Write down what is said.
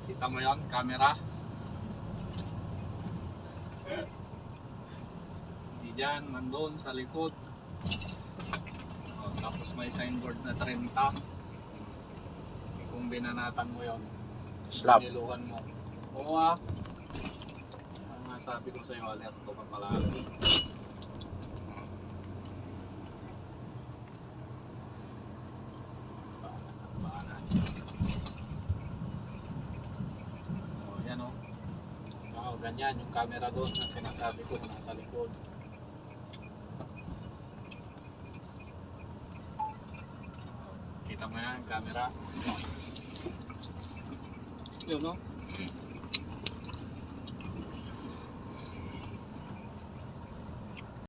Kita mo yon, camera. Hindi dyan, nandun sa likod. Tapos may signboard na 30. Kung binanatan mo yon, Slap. nilukan mo. Oo ah. Ang nga sabi ko sa'yo, alerto ka palagi. Yan o. Ganyan yung camera doon na sinasabi ko nasa likod. Kita mo yan, camera. Yun no?